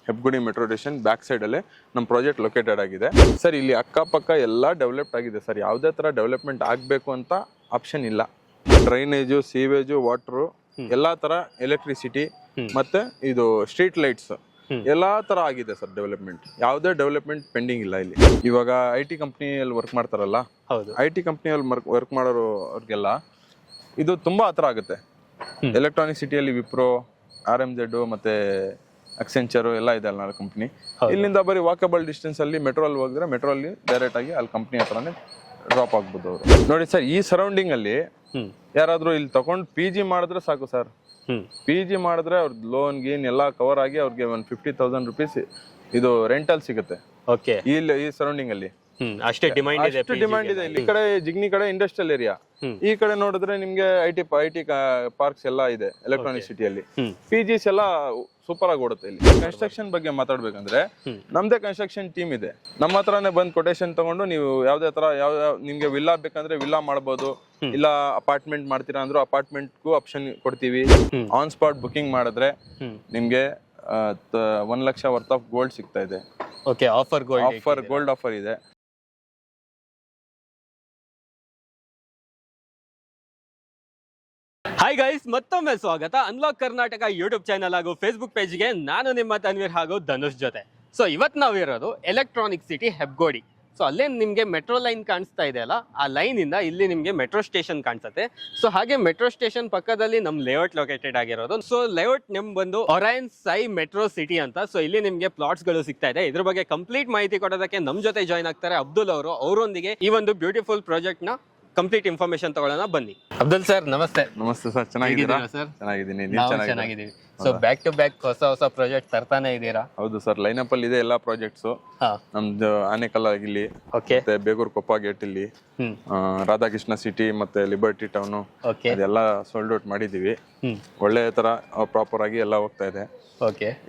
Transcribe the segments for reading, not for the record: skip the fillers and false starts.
ಹೆಬ್ಗುಡಿ metro station back side ಅಲ್ಲೇ ನಮ್ಮ project located ಆಗಿದೆ ಸರ್. ಇಲ್ಲಿ ಅಕ್ಕಪಕ್ಕ ಎಲ್ಲ ಡೆವಲಪ್ಡ್ ಆಗಿದೆ ಸರ್. ಯಾವುದೇ ತರ ಡೆವಲಪ್ಮೆಂಟ್ ಆಗಬೇಕು ಅಂತ ಆಪ್ಷನ್ ಇಲ್ಲ. ಡ್ರೈನೇಜು, ಸೀವೇಜು, ವಾಟರು, ಎಲ್ಲಾ ತರ ಎಲೆಕ್ಟ್ರಿಸಿಟಿ ಮತ್ತೆ ಇದು ಸ್ಟ್ರೀಟ್ ಲೈಟ್ಸ್ ಎಲ್ಲಾ ತರ ಆಗಿದೆ ಸರ್ ಡೆವಲಪ್ಮೆಂಟ್. ಯಾವುದೇ ಡೆವಲಪ್ಮೆಂಟ್ ಪೆಂಡಿಂಗ್ ಇಲ್ಲ ಇಲ್ಲಿ. ಇವಾಗ IT ಕಂಪ್ನಿಯಲ್ಲಿ ವರ್ಕ್ ಮಾಡ್ತಾರಲ್ಲ, IT ಕಂಪ್ನಿಯಲ್ಲಿ ವರ್ಕ್ ಮಾಡೋರು ಅವ್ರಿಗೆಲ್ಲ ಇದು ತುಂಬಾ ಹತ್ರ ಆಗುತ್ತೆ. ಎಲೆಕ್ಟ್ರಾನಿಕ್ ಸಿಟಿಯಲ್ಲಿ ವಿಪ್ರೋ, RMZ ಮತ್ತೆ ಅಕ್ಸೆಂಚರ್ ಎಲ್ಲ ಇದೆ ಅಲ್ಲ ಕಂಪ್ನಿ. ಇಲ್ಲಿಂದ ಬರೀ ವಾಕಬಲ್ ಡಿಸ್ಟೆನ್ಸ್ ಅಲ್ಲಿ ಮೆಟ್ರೋ ಅಲ್ಲಿ ಹೋಗಿದ್ರೆ ಮೆಟ್ರೋ ಅಲ್ಲಿ ಡೈರೆಕ್ಟ್ ಆಗಿ ಅಲ್ಲಿ ಕಂಪ್ನಿ ಹತ್ರನೇ ಡ್ರಾಪ್ ಆಗ್ಬೋದು ಅವರು. ನೋಡಿ ಸರ್, ಈ ಸರೌಂಡಿಂಗ್ ಅಲ್ಲಿ ಯಾರಾದ್ರೂ ಇಲ್ಲಿ ತಗೊಂಡು PG ಮಾಡಿದ್ರೆ ಸಾಕು ಸರ್. PG ಮಾಡಿದ್ರೆ ಅವ್ರ ಲೋನ್ ಗೀನ್ ಎಲ್ಲ ಕವರ್ ಆಗಿ ಅವ್ರಿಗೆ ಒಂದು 50,000 rupees ಇದು ರೆಂಟಲ್ ಸಿಗುತ್ತೆ. ಇಲ್ಲಿ ಈ ಸರೌಂಡಿಂಗ್ ಅಲ್ಲಿ ಅಷ್ಟೇ ಡಿಮಾಂಡ್ ಇದೆ. ಈ ಕಡೆ ಜಿಗ್ನಿ ಕಡೆ ಇಂಡಸ್ಟ್ರಿಯಲ್ ಏರಿಯಾ, ಈ ಕಡೆ ನೋಡಿದ್ರೆ ನಿಮ್ಗೆ IT ಪಾರ್ಕ್ಸ್ ಎಲ್ಲ ಇದೆ ಎಲೆಕ್ಟ್ರಾನಿಕ್ ಸಿಟಿಯಲ್ಲಿ. PGs ಎಲ್ಲ ಸೂಪರ್ ಆಗಿ ಓಡುತ್ತೆ. ಇಲ್ಲಿ ಕನ್ಸ್ಟ್ರಕ್ಷನ್ ಬಗ್ಗೆ ಮಾತಾಡ್ಬೇಕಂದ್ರೆ ನಮ್ದೇ ಕನ್ಸ್ಟ್ರಕ್ಷನ್ ಟೀಮ್ ಇದೆ. ನಮ್ಮ ಹತ್ರನೇ ಬಂದ್ ಕೊಟೇಶನ್ ತಗೊಂಡು ನೀವು ಯಾವ್ದೇ ತರ ಯಾವ ನಿಮ್ಗೆ ವಿಲ್ಲಾ ಬೇಕಂದ್ರೆ ವಿಲ್ಲಾ ಮಾಡ್ಬೋದು, ಇಲ್ಲ ಅಪಾರ್ಟ್ಮೆಂಟ್ ಮಾಡ್ತೀರಾ ಅಂದ್ರೂ ಅಪಾರ್ಟ್ಮೆಂಟ್ಗೂ ಆಪ್ಷನ್ ಕೊಡ್ತೀವಿ. ಆನ್ ಸ್ಪಾಟ್ ಬುಕಿಂಗ್ ಮಾಡಿದ್ರೆ ನಿಮ್ಗೆ 1 ಲಕ್ಷ ವರ್ತ್ ಆಫ್ ಗೋಲ್ಡ್ ಸಿಗ್ತಾ ಇದೆ. ಗೋಲ್ಡ್ ಆಫರ್ ಇದೆ. ಹಾಯ್ ಗೈಸ್, ಮತ್ತೊಮ್ಮೆ ಸ್ವಾಗತ ಅನ್ಲಾಕ್ ಕರ್ನಾಟಕ ಯೂಟ್ಯೂಬ್ ಚಾನಲ್ ಹಾಗೂ ಫೇಸ್ಬುಕ್ ಪೇಜ್ಗೆ. ನಾನು ನಿಮ್ಮ ತನ್ವೀರ್ ಹಾಗೂ ಧನುಷ್ ಜೊತೆ. ಸೊ ಇವತ್ತು ನಾವಿರೋದು ಎಲೆಕ್ಟ್ರಾನಿಕ್ ಸಿಟಿ ಹೆಬ್ಗೋಡಿ. ಸೊ ಅಲ್ಲೇ ನಿಮಗೆ ಮೆಟ್ರೋ ಲೈನ್ ಕಾಣಿಸ್ತಾ ಇದೆ ಅಲ್ಲ, ಆ ಲೈನ್ ಇಂದ ಇಲ್ಲಿ ನಿಮಗೆ ಮೆಟ್ರೋ ಸ್ಟೇಷನ್ ಕಾಣಿಸುತ್ತೆ. ಸೊ ಹಾಗೆ ಮೆಟ್ರೋ ಸ್ಟೇಷನ್ ಪಕ್ಕದಲ್ಲಿ ನಮ್ಮ ಲೇಔಟ್ ಲೊಕೇಟೆಡ್ ಆಗಿರೋದು. ಸೊ ಲೇಔಟ್ ನೇಮ್ ಬಂದು ಒರೈನ್ ಸೈ ಮೆಟ್ರೋ ಸಿಟಿ ಅಂತ. ಸೊ ಇಲ್ಲಿ ನಿಮಗೆ ಪ್ಲಾಟ್ಸ್ ಗಳು ಸಿಗ್ತಾ ಇದೆ. ಇದ್ರ ಬಗ್ಗೆ ಕಂಪ್ಲೀಟ್ ಮಾಹಿತಿ ಕೊಡೋದಕ್ಕೆ ನಮ್ಮ ಜೊತೆ ಜಾಯ್ನ್ ಆಗ್ತಾರೆ ಅಬ್ದುಲ್ ಅವರು. ಅವರೊಂದಿಗೆ ಈ ಒಂದು ಬ್ಯೂಟಿಫುಲ್ ಪ್ರಾಜೆಕ್ಟ್ ನ ಕಂಪ್ಲೀಟ್ ಇನ್ಫಾರ್ಮೇಶನ್ ತಗೊಳ್ಳೋಣ ಬನ್ನಿ. ಅಬ್ದುಲ್ ಸರ್ ನಮಸ್ತೆ. ನಮಸ್ತೆ ಸರ್, ಚೆನ್ನಾಗಿದ್ದೀರಾ ಸರ್? ಚೆನ್ನಾಗಿದ್ದೀನಿ. ಚೆನ್ನಾಗಿದ್ದೀವಿ. ಸೊ ಬ್ಯಾಕ್ ಟು ಬ್ಯಾಕ್ ಹೊಸ ಪ್ರಾಜೆಕ್ಟ್ ತರ್ತಾನೆ ಇದ್ದೀರಾ? ಹೌದು ಸರ್, ಲೈನಪ್ ಅಲ್ಲಿ ಇದೆ ಎಲ್ಲಾ ಪ್ರಾಜೆಕ್ಟ್ಸ್. ನಮ್ದು ಆನೆಕಲ್ ಆಗಿರ್ಲಿ, ಮತ್ತೆ ಬೇಗೂರು ಕೊಪ್ಪ ಗೇಟ್ ಇಲ್ಲಿ, ರಾಧಾಕೃಷ್ಣ ಸಿಟಿ ಮತ್ತೆ ಲಿಬರ್ಟಿ ಟೌನ್ ಅದೆಲ್ಲ ಸೋಲ್ಡ್ ಔಟ್ ಮಾಡಿದೀವಿ. ಒಳ್ಳೆ ತರ ಪ್ರಾಪರ್ ಆಗಿ ಎಲ್ಲ ಹೋಗ್ತಾ ಇದೆ.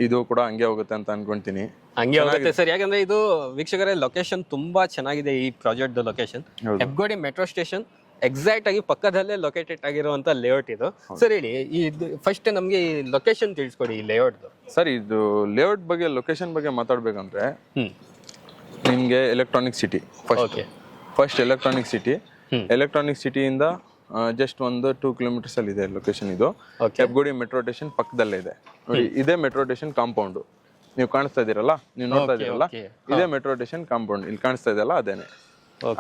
ಇದು ಕೂಡ ಹಂಗೆ ಹೋಗುತ್ತೆ ಅಂತ ಅನ್ಕೊಂತೀನಿ. ಹಂಗೆ ಹೋಗುತ್ತೆ ಸರ್, ಯಾಕಂದ್ರೆ ಇದು ವೀಕ್ಷಕರೇ ಲೊಕೇಶನ್ ತುಂಬಾ ಚೆನ್ನಾಗಿದೆ. ಈ project location Hebbagodi metro station exact ಆಗಿ ಪಕ್ಕದಲ್ಲೇ ಲೊಕೇಟೆಡ್ ಆಗಿರುವಂತ ಲೇಔಟ್ ಇದು. ಸರ್ ಹೇಳಿ, ಇದು ಫಸ್ಟ್ ನಮ್ಗೆ ಈ ಲೊಕೇಶನ್ ತಿಳಿಸ್ಕೊಡಿ ಈ ಲೇಔಟ್. ಸರ್, ಇದು ಲೇಔಟ್ ಬಗ್ಗೆ ಲೊಕೇಶನ್ ಬಗ್ಗೆ ಮಾತಾಡ್ಬೇಕಂದ್ರೆ ನಿಮ್ಗೆ ಎಲೆಕ್ಟ್ರಾನಿಕ್ ಸಿಟಿ ಫಸ್ಟ್ ಎಲೆಕ್ಟ್ರಾನಿಕ್ ಸಿಟಿಯಿಂದ ಜಸ್ಟ್ ಒಂದು 2 kilometers ಅಲ್ಲಿ ಇದೆ ಲೊಕೇಶನ್. ಇದು ಹೆಬ್ಗೋಡಿ ಮೆಟ್ರೋ ಸ್ಟೇಷನ್ ಪಕ್ಕದಲ್ಲೇ ಇದೆ ನೋಡಿ. ಇದೇ ಮೆಟ್ರೋ ಸ್ಟೇಷನ್ ಕಾಂಪೌಂಡ್ ನೀವು ಕಾಣಿಸ್ತಾ ಇದೀರಲ್ಲ, ನೀವು ನೋಡ್ತಾ ಇದೀರಲ್ಲ, ಇದೇ ಮೆಟ್ರೋ ಸ್ಟೇಷನ್ ಕಾಂಪೌಂಡ್ ಇಲ್ಲಿ ಕಾಣಿಸ್ತಾ ಇದೆಯಲ್ಲ ಅದೇನೆ.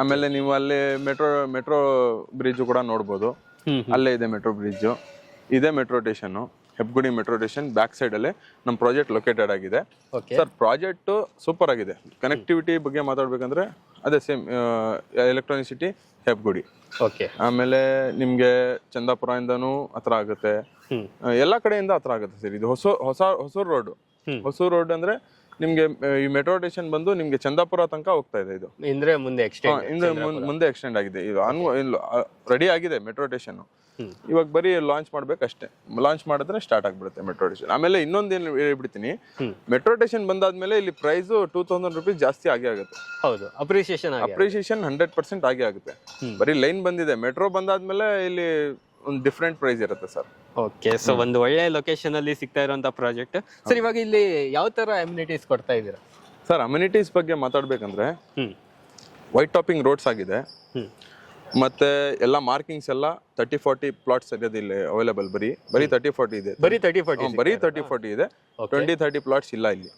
ಆಮೇಲೆ ನೀವು ಅಲ್ಲಿ ಮೆಟ್ರೋ ಬ್ರಿಡ್ಜ್ ಕೂಡ ನೋಡ್ಬೋದು, ಅಲ್ಲೇ ಇದೆ ಮೆಟ್ರೋ ಬ್ರಿಡ್ಜ್. ಇದೇ metro station, Hebbagodi metro station back side ಅಲ್ಲೇ ನಮ್ಮ ಪ್ರಾಜೆಕ್ಟ್ ಲೊಕೇಟೆಡ್ ಆಗಿದೆ. ಸರ್, ಪ್ರಾಜೆಕ್ಟ್ ಸೂಪರ್ ಆಗಿದೆ. ಕನೆಕ್ಟಿವಿಟಿ ಬಗ್ಗೆ ಮಾತಾಡ್ಬೇಕಂದ್ರೆ ಅದೇ ಸೇಮ್ ಎಲೆಕ್ಟ್ರಾನಿಕ್ ಸಿಟಿ ಹೆಬ್ಗುಡಿ. ಆಮೇಲೆ ನಿಮ್ಗೆ ಚಂದಾಪುರದಿಂದನೂ ಹತ್ರ ಆಗುತ್ತೆ, ಎಲ್ಲಾ ಕಡೆಯಿಂದ ಹತ್ರ ಆಗುತ್ತೆ ಸರ್. ಇದು ಹೊಸೂರು ರೋಡ್ ಅಂದ್ರೆ ನಿಮ್ಗೆ ಈ ಮೆಟ್ರೋ ಸ್ಟೇಷನ್ ಬಂದು ನಿಮ್ಗೆ ಚಂದಾಪುರ ತನಕ ಹೋಗ್ತಾ ಇದೆ. ಇದು ಮುಂದೆ ಎಕ್ಸ್ಟೆಂಡ್ ಆಗಿದೆ. ಇದು ರೆಡಿ ಆಗಿದೆ ಮೆಟ್ರೋ ಸ್ಟೇಷನ್. ಇವಾಗ ಬರೀ ಲಾಂಚ್ ಮಾಡ್ಬೇಕಷ್ಟೇ. ಲಾಂಚ್ ಮಾಡಿದ್ರೆ ಸ್ಟಾರ್ಟ್ ಆಗ್ಬಿಡುತ್ತೆ ಮೆಟ್ರೋ ಸ್ಟೇಷನ್. ಆಮೇಲೆ ಇನ್ನೊಂದು ಏನು ಹೇಳ್ಬಿಡ್ತೀನಿ, ಮೆಟ್ರೋ ಸ್ಟೇಷನ್ ಬಂದಾದ್ಮೇಲೆ ಇಲ್ಲಿ ಪ್ರೈಸ್ 2,000 rupees ಜಾಸ್ತಿ ಆಗೇ ಆಗುತ್ತೆ. ಹೌದು, ಅಪ್ರಿಸಿಯೇಷನ್ 100% ಆಗೇ ಆಗುತ್ತೆ. ಬರೀ ಲೈನ್ ಬಂದಿದೆ, ಮೆಟ್ರೋ ಬಂದಾದ್ಮೇಲೆ ಇಲ್ಲಿ ಒಂದು ಡಿಫ್ರೆಂಟ್ ಪ್ರೈಸ್ ಇರುತ್ತೆ ಸರ್. ಸೊ ಒಂದು ಒಳ್ಳೆ ಲೊಕೇಶನ್ ಅಲ್ಲಿ ಸಿಗ್ತಾ ಇರುವಂತ ಪ್ರಾಜೆಕ್ಟ್. ಸರ್, ಇವಾಗ ಇಲ್ಲಿ ಯಾವ ತರ ಅಮ್ಯುನಿಟೀಸ್ ಕೊಡ್ತಾ ಇದ್ದೀರಾ? ಸರ್, ಅಮ್ಯುನಿಟೀಸ್ ಬಗ್ಗೆ ಮಾತಾಡ್ಬೇಕಂದ್ರೆ ವೈಟ್ ಟಾಪಿಂಗ್ ರೋಡ್ಸ್ ಆಗಿದೆ, ಮತ್ತೆ ಎಲ್ಲ ಮಾರ್ಕಿಂಗ್ಸ್ ಎಲ್ಲ 30-40 ಪ್ಲಾಟ್ಸ್ ಇರೋದು ಇಲ್ಲಿ ಅವೈಲೇಬಲ್. ಬರೀ 30-40 ಇದೆ. ಬರೀ 30-40 ಇದೆ. 20-30 ಪ್ಲಾಟ್ಸ್ ಇಲ್ಲ ಇಲ್ಲಿ.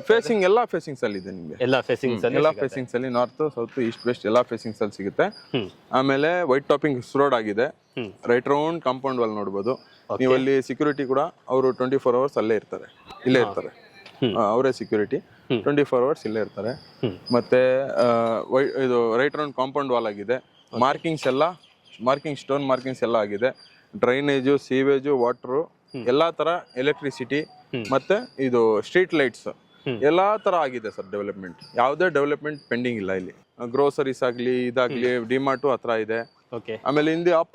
ಫೇಸಿಂಗ್ ಎಲ್ಲ ಫೇಸಿಂಗ್ಸ್ ಅಲ್ಲಿ ಇದೆ. ನಿಮ್ಗೆ ಎಲ್ಲ ಫೇಸಿಂಗ್ಸ್ ಅಲ್ಲಿ ನಾರ್ತ್, ಸೌತ್, ಈಸ್ಟ್, ವೆಸ್ಟ್ ಎಲ್ಲ ಫೇಸಿಂಗ್ಸ್ ಅಲ್ಲಿ ಸಿಗುತ್ತೆ. ಆಮೇಲೆ ವೈಟ್ ಟಾಪಿಂಗ್ ರೋಡ್ ಆಗಿದೆ. ರೈಟ್ ರೌಂಡ್ ಕಾಂಪೌಂಡ್ ವಾಲ್ ನೋಡ್ಬೋದು ನೀವು. ಅಲ್ಲಿ ಸೆಕ್ಯೂರಿಟಿ ಕೂಡ ಅವರು 24 hours ಇಲ್ಲೇ ಇರ್ತಾರೆ. ಅವರೇ ಸೆಕ್ಯೂರಿಟಿ 24 hours ಇಲ್ಲೇ ಇರ್ತಾರೆ. ಮತ್ತೆ ಇದು ರೈಟ್ ರೌಂಡ್ ಕಾಂಪೌಂಡ್ ವಾಲ್ ಆಗಿದೆ. ಸ್ಟೋನ್ ಮಾರ್ಕಿಂಗ್ಸ್ ಎಲ್ಲ ಆಗಿದೆ. ಡ್ರೈನೇಜು, ಸೀವೇಜು, ವಾಟರು, ಎಲ್ಲಾ ತರ ಎಲೆಕ್ಟ್ರಿಸಿಟಿ ಮತ್ತೆ ಇದು ಸ್ಟ್ರೀಟ್ ಲೈಟ್ಸ್ ಎಲ್ಲಾ ತರ ಆಗಿದೆ ಸರ್ ಡೆವಲಪ್ಮೆಂಟ್. ಯಾವುದೇ ಡೆವಲಪ್ಮೆಂಟ್ ಪೆಂಡಿಂಗ್ ಇಲ್ಲ ಇಲ್ಲಿ. ಗ್ರೋಸರೀಸ್ ಆಗ್ಲಿ, ಇದಾಗ್ಲಿ, ಡಿಮಾರ್ಟ್ ಹತ್ರ ಇದೆ. ಆಮೇಲೆ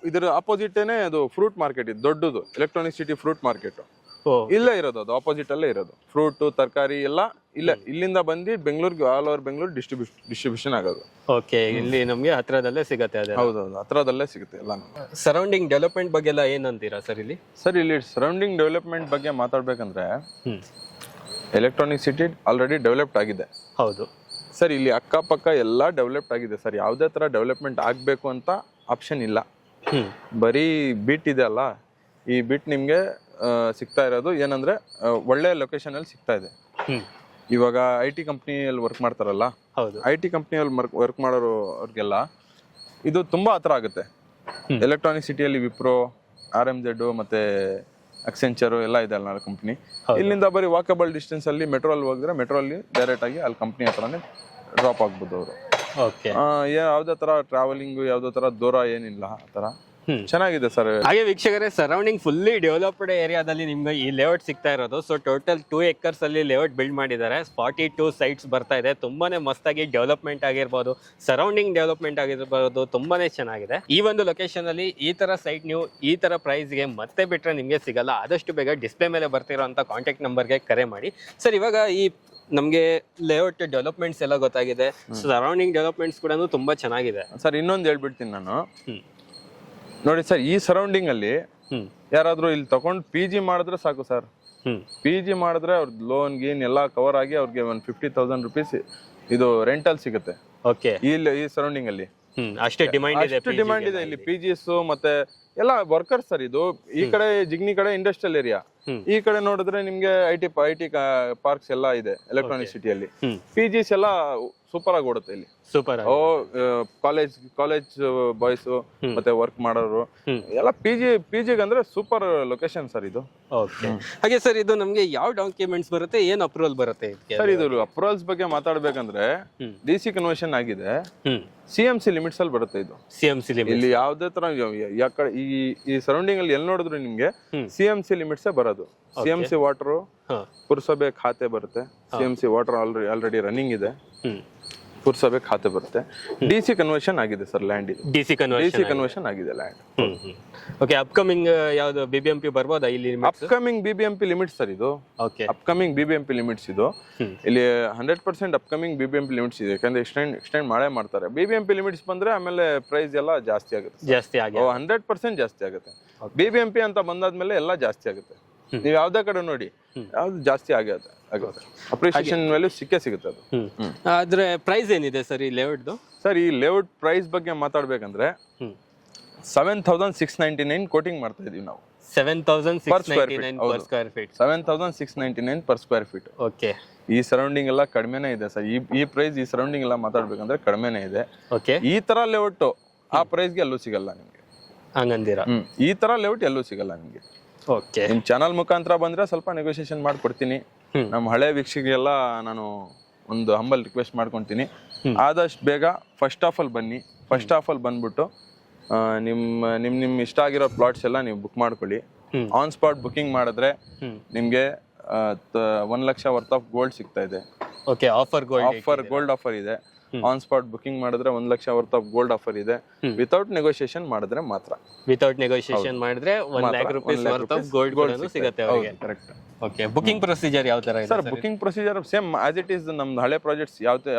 ಇದರ ಅಪೋಸಿಟೇನೆ ಅದು ಫ್ರೂಟ್ ಮಾರ್ಕೆಟ್ ಇದೆ, ದೊಡ್ಡದು ಎಲೆಕ್ಟ್ರಾನಿಕ್ ಸಿಟಿ ಫ್ರೂಟ್ ಮಾರ್ಕೆಟ್ ಇಲ್ಲೇ ಇರೋದು. ಅದು ಆಪೋಸಿಟ್ ಅಲ್ಲೇ ಇರೋದು. ಫ್ರೂಟ್, ತರಕಾರಿ ಎಲ್ಲ ಇಲ್ಲಿಂದ ಬಂದು ಬೆಂಗಳೂರಿಗೆ ಆಲ್ ಓವರ್ ಬೆಂಗಳೂರು ಡಿಸ್ಟ್ರಿಬ್ಯೂಷನ್ ಆಗೋದು. ಓಕೆ, ಇಲ್ಲಿ ನಮ್ಗೆ ಹತ್ರದಲ್ಲೇ ಸಿಗತ್ತೆ ಅದೇ. ಹೌದೌದು, ಹತ್ರದಲ್ಲೇ ಸಿಗುತ್ತೆ ಎಲ್ಲ. ಸರೌಂಡಿಂಗ್ ಡೆವಲಪ್ಮೆಂಟ್ ಬಗ್ಗೆ ಎಲ್ಲ ಏನಂತೀರಾ ಸರ್ ಇಲ್ಲಿ? ಸರ್ ಇಲ್ಲಿ ಸರೌಂಡಿಂಗ್ ಡೆವಲಪ್ಮೆಂಟ್ ಬಗ್ಗೆ ಮಾತಾಡ್ಬೇಕಂದ್ರೆ ಎಲೆಕ್ಟ್ರಾನಿಕ್ ಸಿಟಿ ಆಲ್ರೆಡಿ ಡೆವಲಪ್ಡ್ ಆಗಿದೆ. ಹೌದು ಸರ್, ಇಲ್ಲಿ ಅಕ್ಕಪಕ್ಕ ಎಲ್ಲ ಡೆವಲಪ್ಡ್ ಆಗಿದೆ ಸರ್. ಯಾವುದೇ ತರ ಡೆವಲಪ್ಮೆಂಟ್ ಆಗಬೇಕು ಅಂತ ಆಪ್ಷನ್ ಇಲ್ಲ. ಬರೀ ಬಿಟ್ ಇದೆ ಅಲ್ಲ, ಈ ಬಿಟ್ ನಿಮ್ಗೆ ಸಿಗ್ತಾ ಇರೋದು ಏನಂದ್ರೆ ಒಳ್ಳೆ ಲೊಕೇಶನ್ ಅಲ್ಲಿ ಸಿಗ್ತಾ ಇದೆ. ಇವಾಗ IT ಕಂಪ್ನಿಯಲ್ಲಿ ವರ್ಕ್ ಮಾಡ್ತಾರಲ್ಲ, IT ಕಂಪ್ನಿಯಲ್ಲಿ ವರ್ಕ್ ಮಾಡೋರು ಅವ್ರಿಗೆಲ್ಲ ಇದು ತುಂಬಾ ಹತ್ರ ಆಗುತ್ತೆ. ಎಲೆಕ್ಟ್ರಾನಿಕ್ ಸಿಟಿಯಲ್ಲಿ ವಿಪ್ರೋ, RMZ ಮತ್ತೆ ಅಕ್ಸೆಂಚರ್ ಎಲ್ಲ ಇದೆ ಅಲ್ಲ ಕಂಪ್ನಿ. ಇಲ್ಲಿಂದ ಬರೀ ವಾಕಬಲ್ ಡಿಸ್ಟೆನ್ಸ್ ಅಲ್ಲಿ ಮೆಟ್ರೋ ಅಲ್ಲಿ ಹೋಗಿದ್ರೆ ಮೆಟ್ರೋ ಅಲ್ಲಿ ಡೈರೆಕ್ಟ್ ಆಗಿ ಅಲ್ಲಿ ಕಂಪ್ನಿ ಹತ್ರನೇ ಡ್ರಾಪ್ ಆಗ್ಬೋದು ಅವರು. ಯಾವ್ದೇ ತರ ಟ್ರಾವೆಲಿಂಗ್ ಯಾವ್ದೇ ತರ ದೂರ ಏನಿಲ್ಲ, ಆ ತರ ಚೆನ್ನಾಗಿದೆ ಸರ್. ಹಾಗೆ ವೀಕ್ಷಕರೇ, ಸರೌಂಡಿಂಗ್ ಫುಲ್ಲಿ ಡೆವಲಪ್ಡ್ ಏರಿಯಾದಲ್ಲಿ ನಿಮ್ಗೆ ಈ ಲೇಔಟ್ ಸಿಗ್ತಾ ಇರೋದು. ಸೊ ಟೋಟಲ್ 2 acres ಅಲ್ಲಿ ಲೇಔಟ್ ಬಿಲ್ಡ್ ಮಾಡಿದ್ದಾರೆ. 42 ಸೈಟ್ಸ್ ಬರ್ತಾ ಇದೆ. ತುಂಬಾನೇ ಮಸ್ತಾಗಿ ಡೆವಲಪ್ಮೆಂಟ್ ಆಗಿರ್ಬೋದು, ಸರೌಂಡಿಂಗ್ ಡೆವಲಪ್ಮೆಂಟ್ ಆಗಿರ್ಬೋದು, ತುಂಬಾನೇ ಚೆನ್ನಾಗಿದೆ. ಈ ಒಂದು ಲೊಕೇಶನ್ ಅಲ್ಲಿ ಈ ತರ ಸೈಟ್ ನೀವು ಈ ತರ ಪ್ರೈಸ್ಗೆ ಮತ್ತೆ ಬಿಟ್ರೆ ನಿಮ್ಗೆ ಸಿಗಲ್ಲ. ಆದಷ್ಟು ಬೇಗ ಡಿಸ್ಪ್ಲೇ ಮೇಲೆ ಬರ್ತಿರೋಂಥ ಕಾಂಟ್ಯಾಕ್ಟ್ ನಂಬರ್ಗೆ ಕರೆ ಮಾಡಿ. ಸರ್, ಇವಾಗ ಈ ನಮ್ಗೆ ಲೇಔಟ್ ಡೆವಲಪ್ಮೆಂಟ್ಸ್ ಎಲ್ಲ ಗೊತ್ತಾಗಿದೆ, ಸರೌಂಡಿಂಗ್ ಡೆವಲಪ್ಮೆಂಟ್ಸ್ ಕೂಡ ತುಂಬಾ ಚೆನ್ನಾಗಿದೆ. ಸರ್, ಇನ್ನೊಂದು ಹೇಳ್ಬಿಡ್ತೀನಿ ನಾನು. ನೋಡಿ ಸರ್, ಈ ಸರೌಂಡಿಂಗ್ ಅಲ್ಲಿ ಯಾರಾದ್ರೂ ಇಲ್ಲಿ ತಗೊಂಡು PG ಮಾಡಿದ್ರೆ ಸಾಕು ಸರ್. PG ಮಾಡಿದ್ರೆ ಅವ್ರದ್ದು ಲೋನ್ ಗೀನ್ ಎಲ್ಲ ಕವರ್ ಆಗಿ ಅವ್ರಿಗೆ ಒಂದು 50,000 rupees ಇದು ರೆಂಟಲ್ ಸಿಗುತ್ತೆ. ಓಕೆ, ಈ ಸರೌಂಡಿಂಗ್ ಅಲ್ಲಿ ಅಷ್ಟೇ ಡಿಮಾಂಡ್ ಇದೆ ಇಲ್ಲಿ PGs ಮತ್ತೆ ಎಲ್ಲ ವರ್ಕರ್ಸ್ ಸರ್. ಇದು ಈ ಕಡೆ ಜಿಗ್ನಿ ಕಡೆ ಇಂಡಸ್ಟ್ರಿಯಲ್ ಏರಿಯಾ, ಈ ಕಡೆ ನೋಡಿದ್ರೆ ನಿಮ್ಗೆ ಐಟಿ ಪಾರ್ಕ್ಸ್ ಎಲ್ಲ ಇದೆ ಎಲೆಕ್ಟ್ರಾನಿಕ್ ಸಿಟಿಯಲ್ಲಿ. PGs ಎಲ್ಲ ಸೂಪರ್ ಆಗಿ ಓಡುತ್ತೆ ಇಲ್ಲಿ. ಸೂಪರ್. ಕಾಲೇಜ್ ಬಾಯ್ಸ್ ಮತ್ತೆ ವರ್ಕ್ ಮಾಡೋರು ಎಲ್ಲ PG ಅಂದ್ರೆ ಸೂಪರ್ ಲೊಕೇಶನ್ ಸರ್ ಇದು. ಓಕೆ, ಹಾಗೆ ಸರ್ ಇದು ನಮ್ಗೆ ಯಾವ ಡಾಕ್ಯುಮೆಂಟ್ಸ್ ಬರುತ್ತೆ, ಏನ್ ಅಪ್ರೂವಲ್ ಬರುತ್ತೆ ಸರ್? ಇದು ಅಪ್ರೂವಲ್ಸ್ ಬಗ್ಗೆ ಮಾತಾಡ್ಬೇಕಂದ್ರೆ DC ಕನ್ವರ್ಷನ್ ಆಗಿದೆ, CMC ಲಿಮಿಟ್ಸ್ ಅಲ್ಲಿ ಬರುತ್ತೆ. ಇದು CMC ಲಿಮಿಟ್ ಇಲ್ಲಿ ಯಾವ್ದೇ ತರ ಈ ಸರೌಂಡಿಂಗ್ ಅಲ್ಲಿ ಎಲ್ಲಿ ನೋಡಿದ್ರು ನಿಮ್ಗೆ CMC ಲಿಮಿಟ್ಸ್ ಬರೋದು. CMC ವಾಟರ್ ಪುರಸಭೆ ಖಾತೆ ಬರುತ್ತೆ. CMC ವಾಟರ್ ಆಲ್ರೆಡಿ ರನ್ನಿಂಗ್ ಇದೆ, ಪುರಸಭೆ ಖಾತೆ ಬರುತ್ತೆ. DC ಕನ್ವರ್ಷನ್ ಆಗಿದೆ ಸರ್ ಲ್ಯಾಂಡ್. ಇದು DC ಕನ್ವರ್ಷನ್ ಆಗಿದೆ ಲ್ಯಾಂಡ್. ಓಕೆ, ಅಪ್ಕಮಿಂಗ್ ಯಾವ್ದು BBMP ಬರ್ಬೋದಾ ಇಲ್ಲಿ? ಅಪ್ಕಮಿಂಗ್ BBMP ಲಿಮಿಟ್ಸ್ ಸರ್ ಇದು. ಓಕೆ, ಅಪ್ಕಮಿಂಗ್ BBMP ಲಿಮಿಟ್ಸ್ ಇದು. ಇಲ್ಲಿ 100% ಅಪ್ಕಮಿಂಗ್ BBMP ಲಿಮಿಟ್ಸ್ ಇದೆ. ಯಾಕಂದ್ರೆ ಎಕ್ಸ್ಟೆಂಡ್ ಮಾಡೇ ಮಾಡ್ತಾರೆ. BBMP ಲಿಮಿಟ್ಸ್ ಬಂದ್ರೆ ಆಮೇಲೆ ಪ್ರೈಸ್ ಎಲ್ಲ ಜಾಸ್ತಿ ಆಗುತ್ತೆ. 100% ಜಾಸ್ತಿ ಆಗುತ್ತೆ. BBMP ಅಂತ ಬಂದಾದ್ಮೇಲೆ ಎಲ್ಲ ಜಾಸ್ತಿ ಆಗುತ್ತೆ. ನೀವು ಯಾವ್ದೇ ಕಡೆ ನೋಡಿ ಯಾವ್ದು ಜಾಸ್ತಿ ಆಗುತ್ತೆ. ಅಪ್ರಿಸಿಯೇಷನ್ ವ್ಯಾಲ್ಯೂ ಸಿಗುತ್ತೆ ಅದು. ಆದ್ರೆ ಪ್ರೈಸ್ ಏನಿದೆ ಸರ್ ಈ ಲೇಔಟ್? ಸರ್, ಈ ಲೇಔಟ್ ಪ್ರೈಸ್ ಬಗ್ಗೆ ಮಾತಾಡ್ಬೇಕಂದ್ರೆ 7,699 ಕೋಟಿಂಗ್ ಮಾಡ್ತಾ ಇದೀವಿ ನಾವು. 7,699 per square feet. 7,699 per square feet. Okay, ಈ ಸರೌಂಡಿಂಗ್ ಎಲ್ಲ ಕಡಿಮೆನೇ ಇದೆ ಸರ್. ಈ ಪ್ರೈಸ್ ಈ ಸರೌಂಡಿಂಗ್ ಎಲ್ಲ ಮಾತಾಡ್ಬೇಕಂದ್ರೆ ಕಡಿಮೆನೇ ಇದೆ. ಓಕೆ, ಈ ತರ ಲೇಔಟ್ ಆ ಪ್ರೈಸ್ಗೆ ಎಲ್ಲೂ ಸಿಗಲ್ಲ ನಿಮ್ಗೆ. ಹಂಗಂದಿರಾ? ಈ ತರ ಲೇಔಟ್ ಎಲ್ಲೂ ಸಿಗಲ್ಲ ನಿಮ್ಗೆ. ಓಕೆ, ನಿಮ್ ಚಾನಲ್ ಮುಖಾಂತರ ಬಂದ್ರೆ ಸ್ವಲ್ಪ ನೆಗೋಸಿಯೇಷನ್ ಮಾಡ್ಕೊಡ್ತೀನಿ. ನಮ್ಮ ಹಳೆ ವೀಕ್ಷಕರಿಗೆಲ್ಲ ನಾನು ಒಂದು ಹಂಬಲ್ ರಿಕ್ವೆಸ್ಟ್ ಮಾಡ್ಕೊತೀನಿ, ಆದಷ್ಟು ಬೇಗ ಫಸ್ಟ್ ಆಫ್ ಆಲ್ ಬನ್ನಿ. ಫಸ್ಟ್ ಆಫ್ ಆಲ್ ಬಂದ್ಬಿಟ್ಟು ನಿಮ್ ಇಷ್ಟ ಆಗಿರೋ ಪ್ಲಾಟ್ಸ್ ಎಲ್ಲ ನೀವು ಬುಕ್ ಮಾಡ್ಕೊಳ್ಳಿ. ಆನ್ ಸ್ಪಾಟ್ ಬುಕಿಂಗ್ ಮಾಡಿದ್ರೆ ನಿಮ್ಗೆ 1 ಲಕ್ಷ ವರ್ತ್ ಆಫ್ ಗೋಲ್ಡ್ ಸಿಗ್ತಾ ಇದೆ. ಓಕೆ, ಗೋಲ್ಡ್ ಆಫರ್ ಇದೆ. ಆನ್ ಸ್ಪಾಟ್ ಬುಕಿಂಗ್ ಮಾಡಿದ್ರೆ 1 lakh worth of gold offer ಇದೆ. ವಿತೌಟ್ ನೆಗೋಸಿಯೇಷನ್ ಮಾಡಿದ್ರೆ ಮಾತ್ರ. ವಿತೌಟ್ ನೆಗೋಸಿಯೇಷನ್ ಮಾಡಿದ್ರೆ 1 lakh rupees worth of gold ಸಿಗುತ್ತೆ ಅವರಿಗೆ. ಕರೆಕ್ಟ್. ಓಕೆ, ಬುಕಿಂಗ್ ಪ್ರೊಸೀಜರ್ ಯಾವ ತರ ಇದೆ sir? Booking procedure same as it is. ನಮ್ದು ಹಳೆ ಪ್ರಾಜೆಕ್ಟ್ಸ್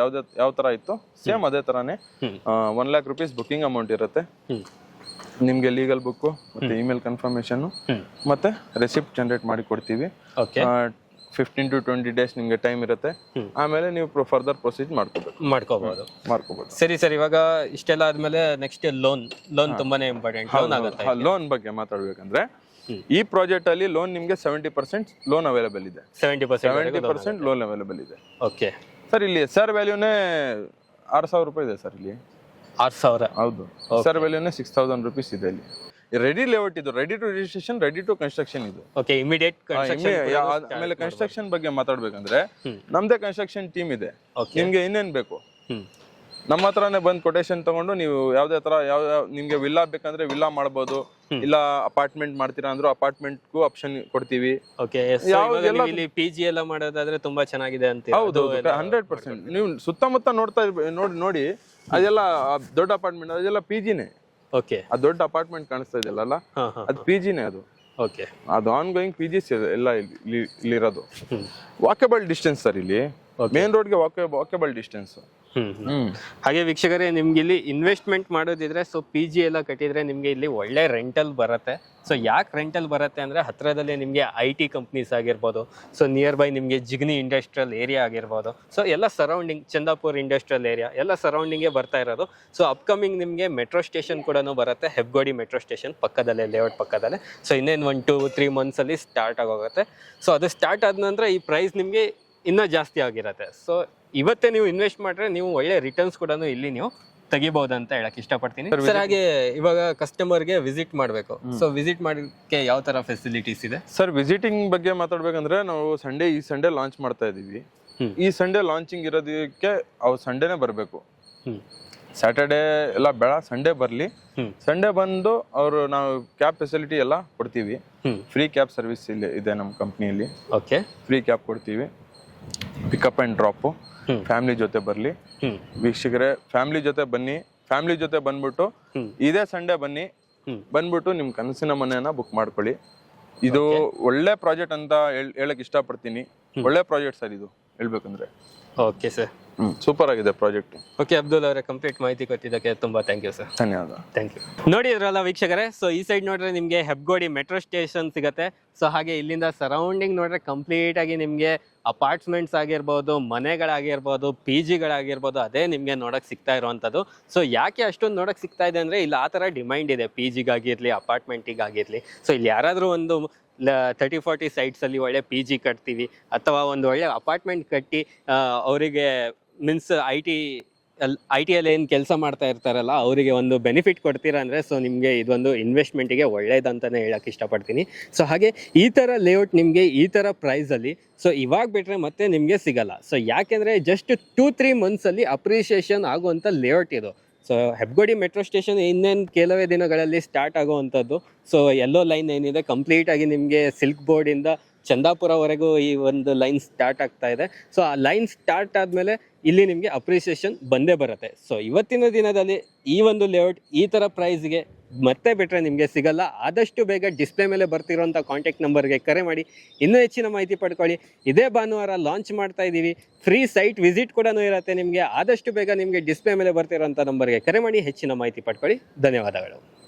ಯಾವ ತರ ಇತ್ತು ಸೇಮ್ ಅದೇ ತರಾನೇ 1 lakh rupees ಬುಕಿಂಗ್ ಅಮೌಂಟ್ ಇರುತ್ತೆ. ನಿಮ್ಗೆ ಲೀಗಲ್ ಬುಕ್ ಮತ್ತೆ ಇಮೇಲ್ ಕನ್ಫರ್ಮೇಶನ್ ಮತ್ತೆ ರೆಸಿಪ್ಟ್ ಜನರೇಟ್ ಮಾಡಿ ಕೊಡ್ತೀವಿ. 15 to 20 days ನಿಮ್ಗೆ ಟೈಮ್ ಇರುತ್ತೆ. ಆಮೇಲೆ ನೀವು ಫರ್ದರ್ ಪ್ರೊಸೀಜ್ ಮಾಡ್ಕೋಬಹುದು. ಸರಿ ಸರ್, ಇವಾಗ ಇಷ್ಟೆಲ್ಲ ಆದ್ಮೇಲೆ ನೆಕ್ಸ್ಟ್ ಲೋನ್ ತುಂಬಾನೇ ಇಂಪಾರ್ಟೆಂಟ್. ಲೋನ್ ಬಗ್ಗೆ ಮಾತಾಡ್ಬೇಕಂದ್ರೆ ಈ ಪ್ರಾಜೆಕ್ಟ್ ಅಲ್ಲಿ ಲೋನ್ ನಿಮ್ಗೆ 70% ಲೋನ್ ಅವೈಲೇಬಲ್ ಇದೆ. 70% ಲೋನ್ ಅವೈಲೇಬಲ್ ಇದೆ. ಓಕೆ ಸರ್, ಇಲ್ಲಿ SR ವ್ಯಾಲ್ಯೂನೇ 6,000 ರೂಪಾಯಿ ಇದೆ ಸರ್. ಇಲ್ಲಿ 6,000? ಹೌದು, SR ವ್ಯಾಲ್ಯೂನೇ 6,000 rupees ಇದೆ. ಇಲ್ಲಿ ರೆಡಿ ಲೇಔಟ್ ಇದು, ready to registration, ready to construction ಇದು. Okay, immediate construction. ಆಮೇಲೆ ಕನ್ಸ್ಟ್ರಕ್ಷನ್ ಬಗ್ಗೆ ಮಾತಾಡ್ಬೇಕಂದ್ರೆ ನಮ್ದೇ ಕನ್ಸ್ಟ್ರಕ್ಷನ್ ಟೀಮ್ ಇದೆ. ನಿಮ್ಗೆ ಇನ್ನೇನ್ ಬೇಕು ನಮ್ಮ ಹತ್ರನೇ ಬಂದು ಕೊಟೇಶನ್ ತಗೊಂಡು ನೀವು ಯಾವ್ದೇ ತರ ಯಾವ ನಿಮ್ಗೆ ವಿಲ್ಲಾ ಬೇಕಂದ್ರೆ ವಿಲ್ಲಾ ಮಾಡ್ಬೋದು, ಇಲ್ಲ ಅಪಾರ್ಟ್ಮೆಂಟ್ ಮಾಡ್ತೀರಾ ಅಂದ್ರೆ ಅಪಾರ್ಟ್ಮೆಂಟ್ಗೂ ಆಪ್ಷನ್ ಕೊಡ್ತೀವಿ. ಓಕೆ, ಇಲ್ಲಿ PG ಎಲ್ಲ ಮಾಡೋದಾದ್ರೆ ತುಂಬಾ ಚೆನ್ನಾಗಿದೆ ಅಂತ. ಹೌದು, 100%. ನೀವು ಸುತ್ತಮುತ್ತ ನೋಡಿ ಅದೆಲ್ಲ ದೊಡ್ಡ ಅಪಾರ್ಟ್ಮೆಂಟ್, ಅದೆಲ್ಲ PGನೇ. ಓಕೆ, ಆ ದೊಡ್ಡ ಅಪಾರ್ಟ್ಮೆಂಟ್ ಕಾಣಿಸ್ತಾ ಇದೆಯಲ್ಲ ಅದು PGನೇ. ಅದು ಓಕೆ, ಅದು ಆನ್ ಗೋಯಿಂಗ್ PGs ಎಲ್ಲ ಇಲ್ಲಿರೋದು. Walkable distance sir. ಇಲ್ಲಿ ಮೇನ್ ರೋಡ್ಗೆ ವಾಕೇಬಲ್ ಡಿಸ್ಟೆನ್ಸ್. ಹಾಗೆ ವೀಕ್ಷಕರೇ, ನಿಮ್ಗೆ ಇಲ್ಲಿ ಇನ್ವೆಸ್ಟ್ಮೆಂಟ್ ಮಾಡೋದಿದ್ರೆ ಸೊ ಪಿ ಜಿ ಎಲ್ಲ ಕಟ್ಟಿದ್ರೆ ನಿಮ್ಗೆ ಇಲ್ಲಿ ಒಳ್ಳೆ ರೆಂಟಲ್ ಬರುತ್ತೆ. ಸೊ ಯಾಕೆ ರೆಂಟಲ್ ಬರುತ್ತೆ ಅಂದ್ರೆ ಹತ್ರದಲ್ಲೇ ನಿಮಗೆ IT ಕಂಪ್ನೀಸ್ ಆಗಿರ್ಬೋದು, ಸೊ ನಿಯರ್ ಬೈ ನಿಮಗೆ ಜಿಗ್ನಿ ಇಂಡಸ್ಟ್ರಿಯಲ್ ಏರಿಯಾ ಆಗಿರ್ಬೋದು, ಸೊ ಎಲ್ಲ ಸರೌಂಡಿಂಗ್ ಚಂದಾಪುರ್ ಇಂಡಸ್ಟ್ರಿಯಲ್ ಏರಿಯಾ ಎಲ್ಲ ಸರೌಂಡಿಂಗೇ ಬರ್ತಾ ಇರೋದು. ಸೊ ಅಪ್ಕಮಿಂಗ್ ನಿಮಗೆ ಮೆಟ್ರೋ ಸ್ಟೇಷನ್ ಕೂಡ ಬರುತ್ತೆ, ಹೆಬ್ಗೋಡಿ ಮೆಟ್ರೋ ಸ್ಟೇಷನ್ ಪಕ್ಕದಲ್ಲೇ, ಲೇಔಟ್ ಪಕ್ಕದಲ್ಲೇ. ಸೊ ಇನ್ನೇನು 1-2-3 ಮಂತ್ಸಲ್ಲಿ ಸ್ಟಾರ್ಟ್ ಆಗೋಗುತ್ತೆ. ಸೊ ಅದು ಸ್ಟಾರ್ಟ್ ಆದ ನಂತರ ಈ ಪ್ರೈಸ್ ನಿಮಗೆ ಇನ್ನೂ ಜಾಸ್ತಿ ಆಗಿರುತ್ತೆ. ಸೊ ಇವತ್ತೇ ನೀವು ಇನ್ವೆಸ್ಟ್ ಮಾಡಿದ್ರೆ ನೀವು ಒಳ್ಳೆ ರಿಟರ್ನ್ಸ್ ಕೂಡ ಇಲ್ಲಿ ನೀವು ತೆಗಿಬಹುದು ಅಂತ ಹೇಳಕ್ ಇಷ್ಟಪಡ್ತೀನಿ ಸರ್. ಹಾಗೆ ಇವಾಗ ಕಸ್ಟಮರ್ಗೆ ವಿಸಿಟ್ ಮಾಡಬೇಕು, ಸೊ ವಿಸಿಟ್ ಮಾಡೋಕ್ಕೆ ಯಾವ ತರ ಫೆಸಿಲಿಟೀಸ್ ಇದೆ ಸರ್? ವಿಸಿಟಿಂಗ್ ಬಗ್ಗೆ ಮಾತಾಡ್ಬೇಕಂದ್ರೆ ನಾವು ಈ ಸಂಡೇ ಲಾಂಚ್ ಮಾಡ್ತಾ ಇದೀವಿ. ಈ ಸಂಡೇ ಲಾಂಚಿಂಗ್ ಇರೋದಕ್ಕೆ ಅವ್ರು ಸಂಡೇನೆ ಬರಬೇಕು. ಸ್ಯಾಟರ್ಡೇ ಎಲ್ಲ ಬೇಡ, ಸಂಡೇ ಬರಲಿ. ಸಂಡೇ ಬಂದು ಅವರು ನಾವು ಕ್ಯಾಬ್ ಫೆಸಿಲಿಟಿ ಎಲ್ಲ ಕೊಡ್ತೀವಿ. ಫ್ರೀ ಕ್ಯಾಬ್ ಸರ್ವಿಸ್ ಇಲ್ಲಿ ಇದೆ ನಮ್ಮ ಕಂಪ್ನಿಯಲ್ಲಿ. ಓಕೆ, ಫ್ರೀ ಕ್ಯಾಬ್ ಕೊಡ್ತೀವಿ, ಪಿಕಪ್ ಆ್ಯಂಡ್ ಡ್ರಾಪು. ಫ್ಯಾಮಿಲಿ ಜೊತೆ ಬರಲಿ ವೀಕ್ಷಕರೇ, ಫ್ಯಾಮಿಲಿ ಜೊತೆ ಬನ್ನಿ. ಫ್ಯಾಮಿಲಿ ಜೊತೆ ಬಂದ್ಬಿಟ್ಟು ಇದೇ ಸಂಡೇ ಬನ್ನಿ, ಬಂದ್ಬಿಟ್ಟು ನಿಮ್ ಕನಸಿನ ಮನೆಯನ್ನ ಬುಕ್ ಮಾಡ್ಕೊಳ್ಳಿ. ಇದು ಒಳ್ಳೆ ಪ್ರಾಜೆಕ್ಟ್ ಅಂತ ಹೇಳಕ್ ಇಷ್ಟಪಡ್ತೀನಿ. ಒಳ್ಳೆ ಪ್ರಾಜೆಕ್ಟ್ ಸರ್ ಇದು ಹೇಳ್ಬೇಕಂದ್ರೆ. ಓಕೆ ಸರ್, ಸೂಪರ್ ಆಗಿದೆ ಪ್ರಾಜೆಕ್ಟ್. ಓಕೆ ಅಬ್ದುಲ್ ಅವರೇ, ಕಂಪ್ಲೀಟ್ ಮಾಹಿತಿ ಕೊಟ್ಟಿದ್ದಕ್ಕೆ ತುಂಬಾ ಥ್ಯಾಂಕ್ ಯು ಸರ್. ಧನ್ಯವಾದ. Thank you. ನೋಡಿದ್ರಲ್ಲ ವೀಕ್ಷಕರೇ, ಸೊ ಈ ಸೈಡ್ ನೋಡ್ರೆ ನಿಮಗೆ ಹೆಬ್ಗೋಡಿ ಮೆಟ್ರೋ ಸ್ಟೇಷನ್ ಸಿಗುತ್ತೆ. ಸೊ ಹಾಗೆ ಇಲ್ಲಿಂದ ಸರೌಂಡಿಂಗ್ ನೋಡ್ರೆ ಕಂಪ್ಲೀಟ್ ಆಗಿ ನಿಮಗೆ ಅಪಾರ್ಟ್ಮೆಂಟ್ಸ್ ಆಗಿರ್ಬೋದು, ಮನೆಗಳಾಗಿರ್ಬೋದು, PG ಗಳಾಗಿರ್ಬೋದು, ಅದೇ ನಿಮಗೆ ನೋಡಕ್ ಸಿಗ್ತಾ ಇರುವಂಥದ್ದು. ಸೊ ಯಾಕೆ ಅಷ್ಟೊಂದು ನೋಡಕ್ ಸಿಗ್ತಾ ಇದೆ ಅಂದ್ರೆ ಇಲ್ಲಿ ಆ ಥರ ಡಿಮ್ಯಾಂಡ್ ಇದೆ, PG-ಗಾಗಿರ್ಲಿ ಅಪಾರ್ಟ್ಮೆಂಟಿಗಾಗಿರ್ಲಿ. ಸೊ ಇಲ್ಲಿ ಯಾರಾದರೂ ಒಂದು 30-40 ಸೈಟ್ಸಲ್ಲಿ ಒಳ್ಳೆ PG ಕಟ್ತೀವಿ ಅಥವಾ ಒಂದು ಒಳ್ಳೆ ಅಪಾರ್ಟ್ಮೆಂಟ್ ಕಟ್ಟಿ ಅವರಿಗೆ ಮೀನ್ಸ್ ಐ ಟಿಯಲ್ಲಿ ಏನು ಕೆಲಸ ಮಾಡ್ತಾ ಇರ್ತಾರಲ್ಲ ಅವರಿಗೆ ಒಂದು ಬೆನಿಫಿಟ್ ಕೊಡ್ತೀರಾ ಅಂದರೆ ಸೊ ನಿಮಗೆ ಇದೊಂದು ಇನ್ವೆಸ್ಟ್ಮೆಂಟಿಗೆ ಒಳ್ಳೇದಂತಲೇ ಹೇಳಕ್ಕೆ ಇಷ್ಟಪಡ್ತೀನಿ. ಸೊ ಹಾಗೆ ಈ ಥರ ಲೇಔಟ್ ನಿಮಗೆ ಈ ಥರ ಪ್ರೈಸಲ್ಲಿ ಸೊ ಇವಾಗ ಬಿಟ್ಟರೆ ಮತ್ತೆ ನಿಮಗೆ ಸಿಗಲ್ಲ. ಸೊ ಯಾಕೆಂದರೆ ಜಸ್ಟ್ 2-3 ಮಂತ್ಸಲ್ಲಿ ಅಪ್ರಿಷಿಯೇಷನ್ ಆಗುವಂಥ ಲೇಔಟ್ ಇದು. ಸೊ ಹೆಬ್ಗೋಡಿ ಮೆಟ್ರೋ ಸ್ಟೇಷನ್ ಇನ್ನೇನು ಕೆಲವೇ ದಿನಗಳಲ್ಲಿ ಸ್ಟಾರ್ಟ್ ಆಗುವಂಥದ್ದು. ಸೊ ಎಲ್ಲೋ ಲೈನ್ ಏನಿದೆ ಕಂಪ್ಲೀಟ್ ಆಗಿ ನಿಮಗೆ ಸಿಲ್ಕ್ ಬೋರ್ಡಿಂದ ಚಂದಾಪುರವರೆಗೂ ಈ ಒಂದು ಲೈನ್ ಸ್ಟಾರ್ಟ್ ಆಗ್ತಾ ಇದೆ. ಸೊ ಆ ಲೈನ್ ಸ್ಟಾರ್ಟ್ ಆದಮೇಲೆ ಇಲ್ಲಿ ನಿಮಗೆ ಅಪ್ರಿಸಿಯೇಷನ್ ಬಂದೇ ಬರುತ್ತೆ. ಸೊ ಇವತ್ತಿನ ದಿನದಲ್ಲಿ ಈ ಒಂದು ಲೇಔಟ್ ಈ ಥರ ಪ್ರೈಸ್ಗೆ ಮತ್ತೆ ಬಿಟ್ಟರೆ ನಿಮಗೆ ಸಿಗಲ್ಲ. ಆದಷ್ಟು ಬೇಗ ಡಿಸ್ಪ್ಲೇ ಮೇಲೆ ಬರ್ತಿರೋಂಥ ಕಾಂಟ್ಯಾಕ್ಟ್ ನಂಬರ್ಗೆ ಕರೆ ಮಾಡಿ ಇನ್ನೂ ಹೆಚ್ಚಿನ ಮಾಹಿತಿ ಪಡ್ಕೊಳ್ಳಿ. ಇದೇ ಭಾನುವಾರ ಲಾಂಚ್ ಮಾಡ್ತಾ ಇದ್ದೀವಿ, ಫ್ರೀ ಸೈಟ್ ವಿಸಿಟ್ ಕೂಡ ಇರುತ್ತೆ ನಿಮಗೆ. ಆದಷ್ಟು ಬೇಗ ನಿಮಗೆ ಡಿಸ್ಪ್ಲೇ ಮೇಲೆ ಬರ್ತಿರೋಂಥ ನಂಬರ್ಗೆ ಕರೆ ಮಾಡಿ ಹೆಚ್ಚಿನ ಮಾಹಿತಿ ಪಡ್ಕೊಳ್ಳಿ. ಧನ್ಯವಾದಗಳು.